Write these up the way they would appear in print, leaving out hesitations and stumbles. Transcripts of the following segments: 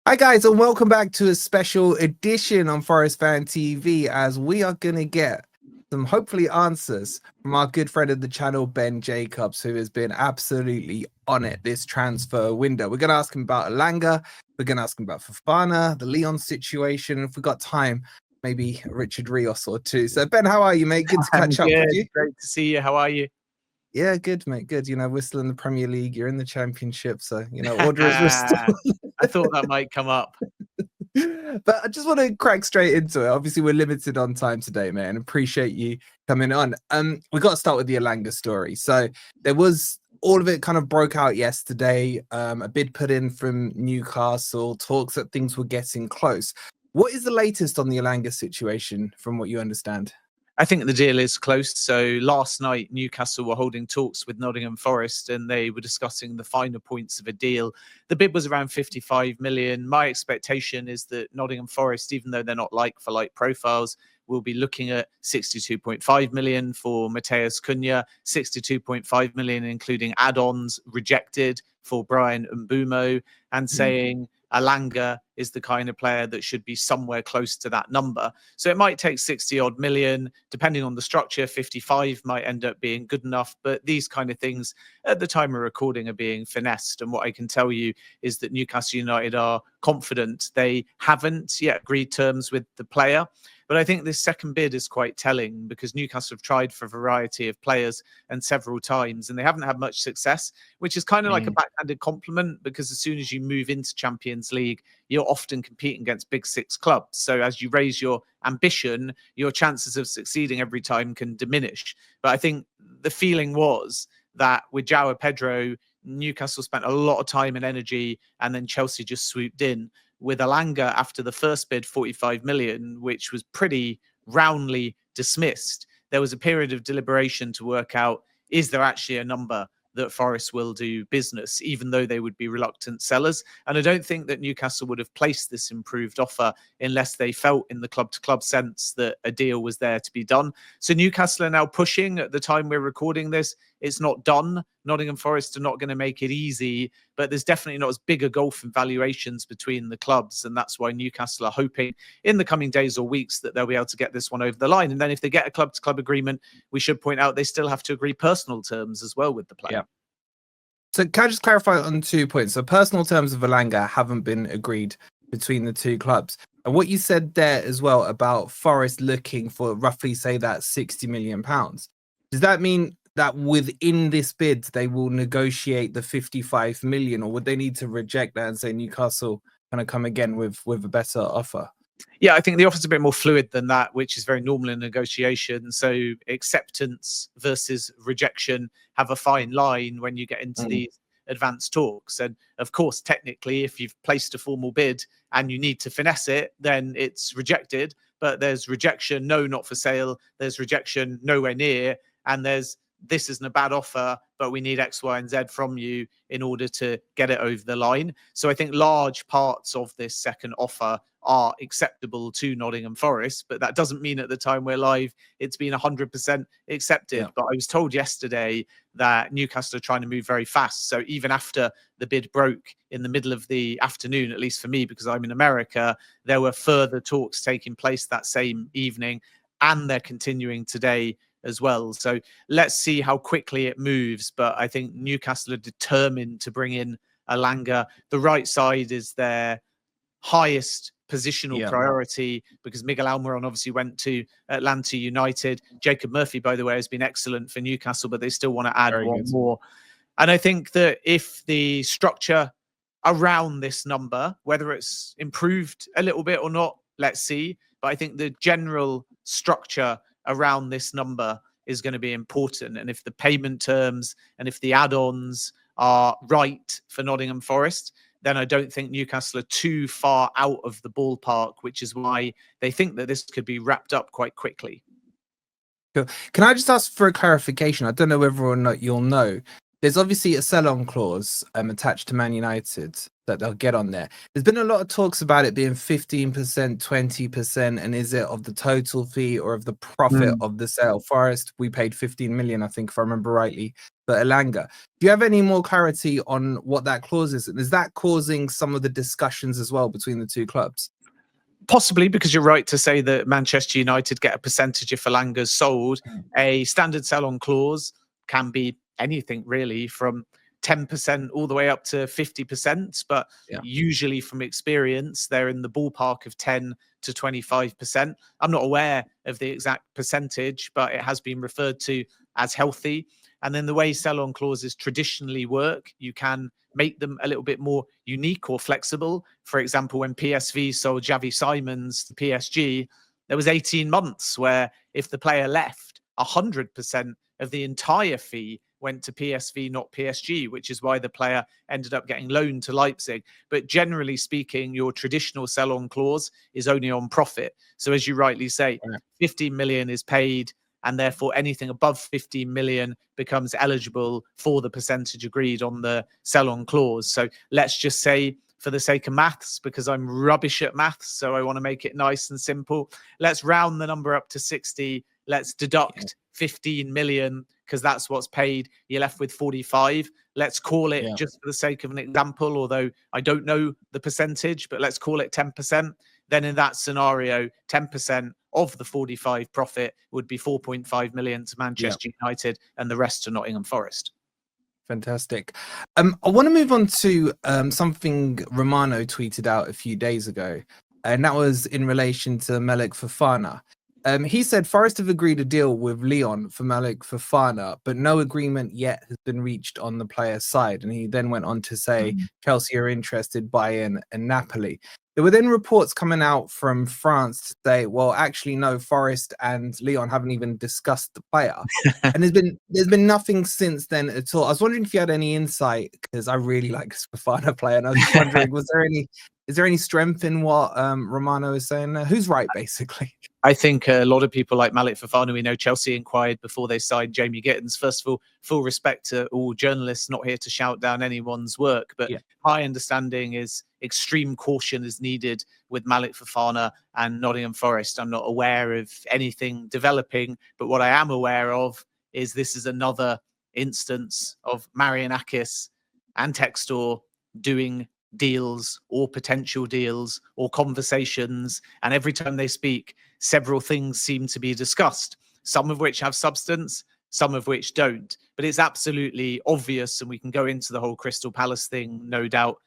Hi guys, and welcome back to a special edition on Forest Fan TV, as we are going to get some hopefully answers from our good friend of the channel, Ben Jacobs, who has been absolutely on it this transfer window. We're going to ask him about Elanga, we're going to ask him about Fofana, the Lyon situation. If we've got time, maybe Richard Rios or two. So Ben, how are you, mate? Good to catch up with you. Great to see you. How are you? Yeah, good, mate. Good. You know, we're still in the Premier League. You're in the Championship. So, you know, order is restored. I thought that might come up. But I just want to crack straight into it. Obviously, we're limited on time today, man. Appreciate you coming on. We got to start with the Elanga story. So there was all of it kind of broke out yesterday. A bid put in from Newcastle, talks that things were getting close. What is the latest on the Elanga situation from what you understand? I think the deal is close. So last night, Newcastle were holding talks with Nottingham Forest and they were discussing the finer points of a deal. The bid was around 55 million. My expectation is that Nottingham Forest, even though they're not like-for-like profiles, will be looking at 62.5 million for Mateus Cunha, 62.5 million, including add-ons rejected for Brian Mbumo, and saying Elanga is the kind of player that should be somewhere close to that number. So it might take 60 odd million, depending on the structure. 55 might end up being good enough, but these kind of things at the time of recording are being finessed. And what I can tell you is that Newcastle United are confident. They haven't yet agreed terms with the player. But I think this second bid is quite telling because Newcastle have tried for a variety of players and several times, and they haven't had much success, which is kind of like a backhanded compliment because as soon as you move into Champions League, you're often competing against big six clubs. So as you raise your ambition, your chances of succeeding every time can diminish. But I think the feeling was that with João Pedro, Newcastle spent a lot of time and energy, and then Chelsea just swooped in. With Elanga, after the first bid, 45 million, which was pretty roundly dismissed, there was a period of deliberation to work out, is there actually a number that Forest will do business, even though they would be reluctant sellers? And I don't think that Newcastle would have placed this improved offer unless they felt in the club-to-club sense that a deal was there to be done. So Newcastle are now pushing at the time we're recording this. It's not done. Nottingham Forest are not going to make it easy, but there's definitely not as big a gulf in valuations between the clubs. And that's why Newcastle are hoping in the coming days or weeks that they'll be able to get this one over the line. And then if they get a club-to-club agreement, we should point out they still have to agree personal terms as well with the player. Yeah. So can I just clarify on 2 points? So personal terms of Elanga haven't been agreed between the two clubs. And what you said there as well about Forest looking for roughly, say, that 60 million pounds. Does that mean that within this bid, they will negotiate the 55 million, or would they need to reject that and say Newcastle kind of come again with a better offer? Yeah, I think the offer's a bit more fluid than that, which is very normal in negotiation. So acceptance versus rejection have a fine line when you get into these advanced talks. And of course, technically, if you've placed a formal bid and you need to finesse it, then it's rejected. But there's rejection, no, not for sale. There's rejection, nowhere near. And there's, this isn't a bad offer, but we need X, Y, and Z from you in order to get it over the line. So I think large parts of this second offer are acceptable to Nottingham Forest, but that doesn't mean at the time we're live it's been 100% accepted. Yeah. But I was told yesterday that Newcastle are trying to move very fast. So even after the bid broke in the middle of the afternoon, at least for me, because I'm in America, there were further talks taking place that same evening, and they're continuing today as well. So let's see how quickly it moves. But I think Newcastle are determined to bring in Elanga. The right side is their highest positional priority because Miguel Almiron obviously went to Atlanta United. Jacob Murphy, by the way, has been excellent for Newcastle, but they still want to add one more. And I think that if the structure around this number, whether it's improved a little bit or not, let's see. But I think the general structure around this number is going to be important. And if the payment terms and if the add-ons are right for Nottingham Forest, then I don't think Newcastle are too far out of the ballpark, which is why they think that this could be wrapped up quite quickly. Cool. Can I just ask for a clarification? I don't know whether or not you'll know. There's obviously a sell-on clause attached to Man United that they'll get on there. There's been a lot of talks about it being 15%, 20%, and is it of the total fee or of the profit of the sale? Forest, we paid 15 million, I think, if I remember rightly, for Elanga. Do you have any more clarity on what that clause is? And is that causing some of the discussions as well between the two clubs? Possibly, because you're right to say that Manchester United get a percentage if Elanga's sold. A standard sell-on clause can be anything really from 10% all the way up to 50%. But usually from experience, they're in the ballpark of 10 to 25%. I'm not aware of the exact percentage, but it has been referred to as healthy. And then the way sell-on clauses traditionally work, you can make them a little bit more unique or flexible. For example, when PSV sold Xavi Simons to PSG, there was 18 months where if the player left, 100% of the entire fee went to PSV, not PSG, which is why the player ended up getting loaned to Leipzig. But generally speaking, your traditional sell-on clause is only on profit. So as you rightly say, 15 million is paid, and therefore anything above 15 million becomes eligible for the percentage agreed on the sell-on clause. So let's just say, for the sake of maths, because I'm rubbish at maths, so I want to make it nice and simple, let's round the number up to 60. Let's deduct 15 million, because that's what's paid. You're left with 45. Let's call it, just for the sake of an example, although I don't know the percentage, but let's call it 10%. Then in that scenario, 10% of the 45 profit would be 4.5 million to Manchester United, and the rest to Nottingham Forest. Fantastic. I want to move on to something Romano tweeted out a few days ago, and that was in relation to Malick Fofana. He said Forest have agreed a deal with Lyon for Malick Fofana, but no agreement yet has been reached on the player's side. And he then went on to say Chelsea are interested, Bayern and Napoli. There were then reports coming out from France to say, well, actually, no, Forest and Lyon haven't even discussed the player. And there's been nothing since then at all. I was wondering if you had any insight, because I really like this Fofana player, and I was just wondering, is there any strength in what Romano is saying? Who's right, basically? I think a lot of people like Malick Fofana, we know Chelsea inquired before they signed Jamie Gittins. First of all, full respect to all journalists, not here to shout down anyone's work. But my understanding is extreme caution is needed with Malick Fofana and Nottingham Forest. I'm not aware of anything developing, but what I am aware of is this is another instance of Marinakis and Textor doing deals or potential deals or conversations, and every time they speak, several things seem to be discussed, some of which have substance, some of which don't. But it's absolutely obvious, and we can go into the whole Crystal Palace thing, no doubt,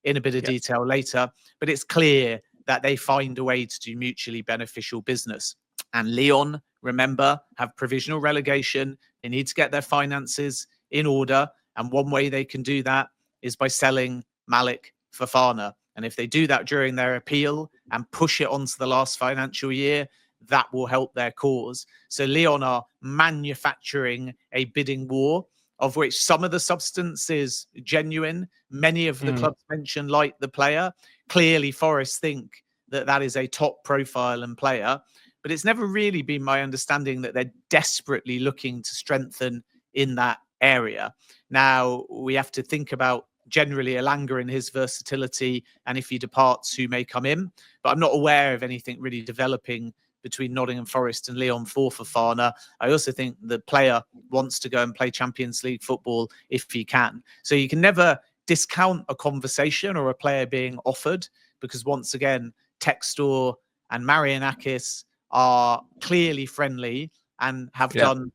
in a bit of detail later, but it's clear that they find a way to do mutually beneficial business. And Lyon, remember, have provisional relegation. They need to get their finances in order, and one way they can do that is by selling Malick Fofana. And if they do that during their appeal and push it onto the last financial year, that will help their cause. So Lyon are manufacturing a bidding war, of which some of the substance is genuine. Many of the clubs mentioned like the player. Clearly, Forest think that that is a top profile and player, but it's never really been my understanding that they're desperately looking to strengthen in that area. Now, we have to think about generally Elanga and his versatility, and if he departs, who may come in. But I'm not aware of anything really developing between Nottingham Forest and Lyon for Fofana. I also think the player wants to go and play Champions League football if he can. So you can never discount a conversation or a player being offered, because once again, Textor and Marinakis are clearly friendly and have done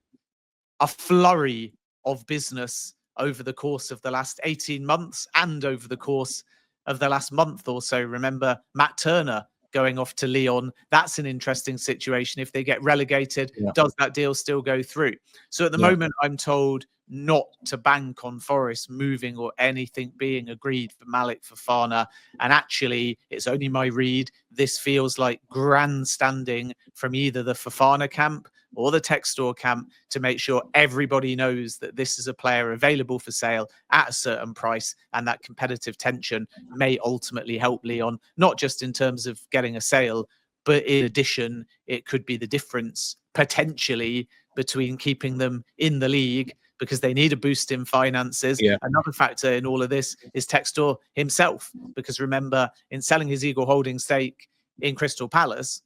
a flurry of business over the course of the last 18 months and over the course of the last month or so. Remember Matt Turner going off to Lyon. That's an interesting situation. If they get relegated, does that deal still go through? So at the moment, I'm told not to bank on Forest moving or anything being agreed for Malick Fofana. And actually, it's only my read, this feels like grandstanding from either the Fofana camp or the Textor camp to make sure everybody knows that this is a player available for sale at a certain price, and that competitive tension may ultimately help Lyon, not just in terms of getting a sale, but in addition, it could be the difference potentially between keeping them in the league, because they need a boost in finances. Another factor in all of this is Textor himself, because remember, in selling his Eagle Holding stake in Crystal Palace,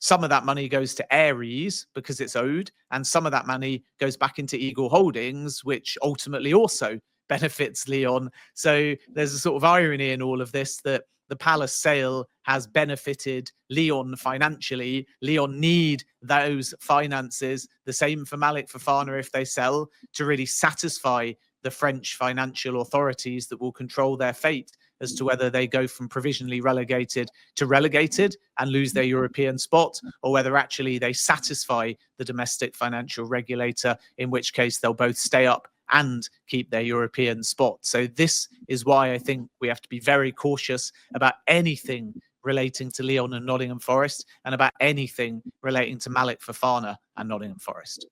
some of that money goes to Aries because it's owed, and some of that money goes back into Eagle Holdings, which ultimately also benefits Lyon. So there's a sort of irony in all of this, that the Palace sale has benefited Lyon financially. Lyon need those finances. The same for Malick Fofana if they sell, to really satisfy the French financial authorities that will control their fate as to whether they go from provisionally relegated to relegated and lose their European spot, or whether actually they satisfy the domestic financial regulator, in which case they'll both stay up and keep their European spot. So this is why I think we have to be very cautious about anything relating to Lyon and Nottingham Forest, and about anything relating to Malick Fofana and Nottingham Forest.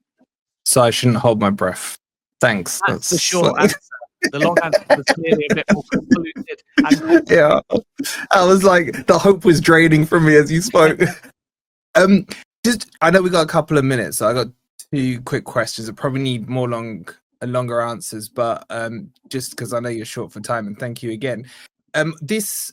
So I shouldn't hold my breath. Thanks. That's the short answer. The long answer was clearly a bit more convoluted. And yeah, I was like, the hope was draining from me as you spoke. Just, I know we got a couple of minutes, so I got two quick questions. I probably need longer answers, but just because I know you're short for time, and thank you again. This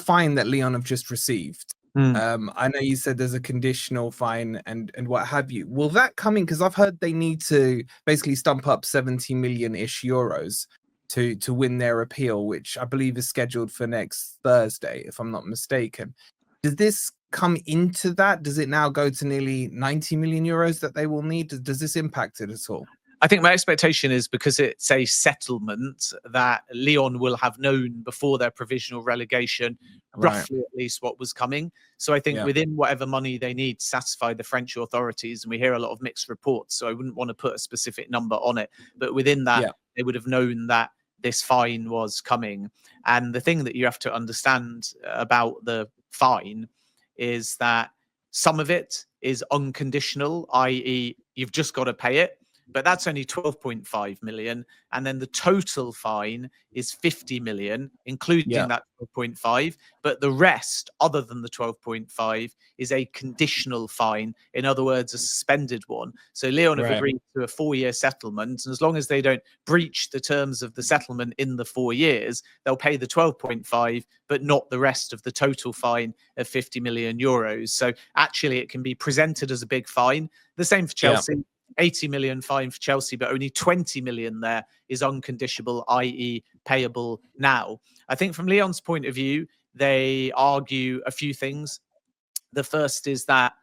fine that Lyon have just received. I know you said there's a conditional fine and what have you. Will that come in? Because I've heard they need to basically stump up 70 million-ish euros to win their appeal, which I believe is scheduled for next Thursday, if I'm not mistaken. Does this come into that? Does it now go to nearly 90 million euros that they will need? Does this impact it at all? I think my expectation is, because it's a settlement, that Lyon will have known before their provisional relegation, roughly at least, what was coming. So I think within whatever money they need to satisfy the French authorities, and we hear a lot of mixed reports, so I wouldn't want to put a specific number on it, but within that, they would have known that this fine was coming. And the thing that you have to understand about the fine is that some of it is unconditional, i.e. you've just got to pay it. But that's only 12.5 million. And then the total fine is 50 million, including that 12.5. But the rest, other than the 12.5, is a conditional fine. In other words, a suspended one. So Lyon have agreed to a 4-year settlement. And as long as they don't breach the terms of the settlement in the 4 years, they'll pay the 12.5, but not the rest of the total fine of 50 million euros. So actually, it can be presented as a big fine. The same for Chelsea. 80 million fine for Chelsea, but only 20 million there is unconditional, i.e. payable now. I think from Lyon's point of view, they argue a few things. The first is that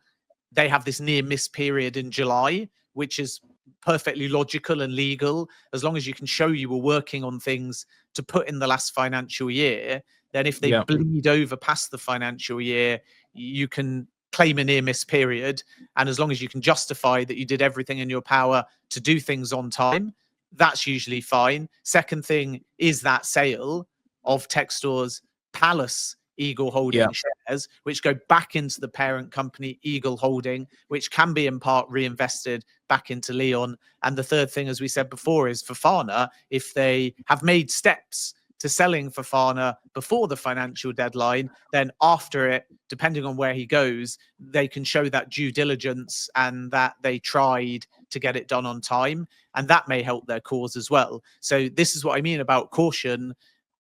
they have this near miss period in July, which is perfectly logical and legal. As long as you can show you were working on things to put in the last financial year, then if they bleed over past the financial year, you can claim a near miss period. And as long as you can justify that you did everything in your power to do things on time, that's usually fine. Second thing is that sale of Textor's Palace Eagle Holding shares, which go back into the parent company Eagle Holding, which can be in part reinvested back into Lyon. And the third thing, as we said before, is Fofana. If they have made steps to selling Fofana before the financial deadline, then after it, depending on where he goes, they can show that due diligence and that they tried to get it done on time. And that may help their cause as well. So this is what I mean about caution,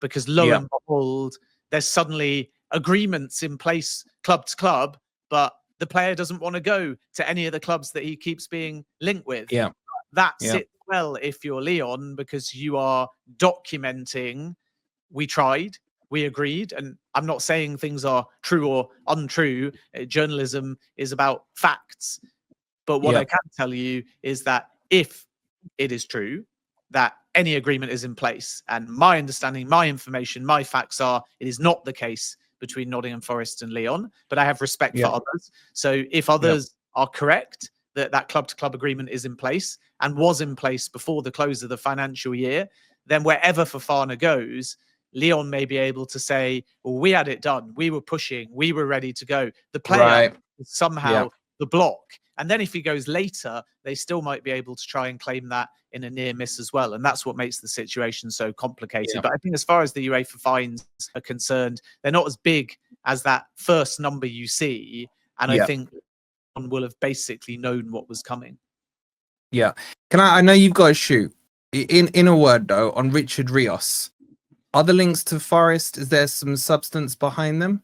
because lo and behold, there's suddenly agreements in place club to club, but the player doesn't want to go to any of the clubs that he keeps being linked with. That sits well if you're Lyon, because you are documenting, we tried, we agreed. And I'm not saying things are true or untrue. Journalism is about facts. But what I can tell you is that if it is true that any agreement is in place, and my understanding, my information, my facts are, it is not the case between Nottingham Forest and Lyon, but I have respect for others. So if others are correct, that club-to-club agreement is in place and was in place before the close of the financial year, then wherever Fofana goes, Lyon may be able to say, well, we had it done. We were pushing. We were ready to go. The player is somehow the block. And then if he goes later, they still might be able to try and claim that in a near miss as well. And that's what makes the situation so complicated. But I think as far as the UEFA fines are concerned, they're not as big as that first number you see. And I think one will have basically known what was coming. I know you've got to shoot. In a word, though, on Richard Rios, are the links to Forest, is there some substance behind them?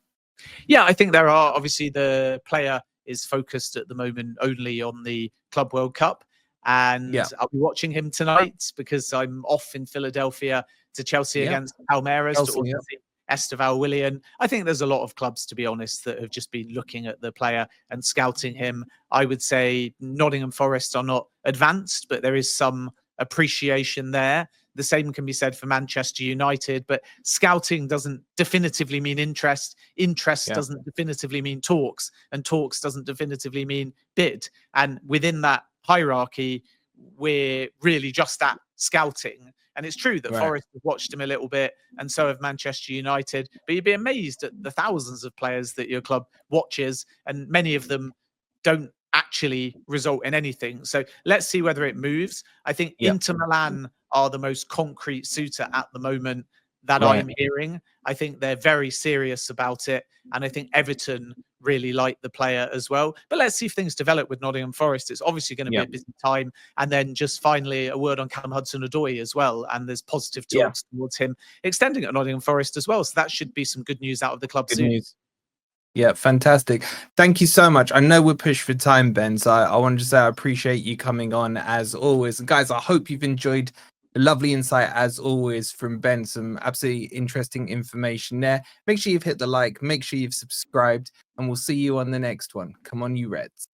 Yeah, I think there are. Obviously, the player is focused at the moment only on the Club World Cup. And I'll be watching him tonight because I'm off in Philadelphia to Chelsea against Palmeiras to also see Esteval Willian. I think there's a lot of clubs, to be honest, that have just been looking at the player and scouting him. I would say Nottingham Forest are not advanced, but there is some appreciation there. The same can be said for Manchester United, but scouting doesn't definitively mean interest. Interest doesn't definitively mean talks, and talks doesn't definitively mean bid. And within that hierarchy, we're really just at scouting. And it's true that Forest have watched him a little bit, and so have Manchester United. But you'd be amazed at the thousands of players that your club watches, and many of them don't actually result in anything. So let's see whether it moves. I think Inter Milan are the most concrete suitor at the moment that I'm hearing. I think they're very serious about it. And I think Everton really like the player as well. But let's see if things develop with Nottingham Forest. It's obviously going to be a busy time. And then just finally a word on Callum Hudson-Odoi as well. And there's positive talks towards him extending at Nottingham Forest as well. So that should be some good news out of the club soon. Yeah, fantastic. Thank you so much. I know we're pushed for time, Ben, so I wanted to say I appreciate you coming on as always. And guys, I hope you've enjoyed the lovely insight as always from Ben. Some absolutely interesting information there. Make sure you've hit the like, make sure you've subscribed, and we'll see you on the next one. Come on, you Reds.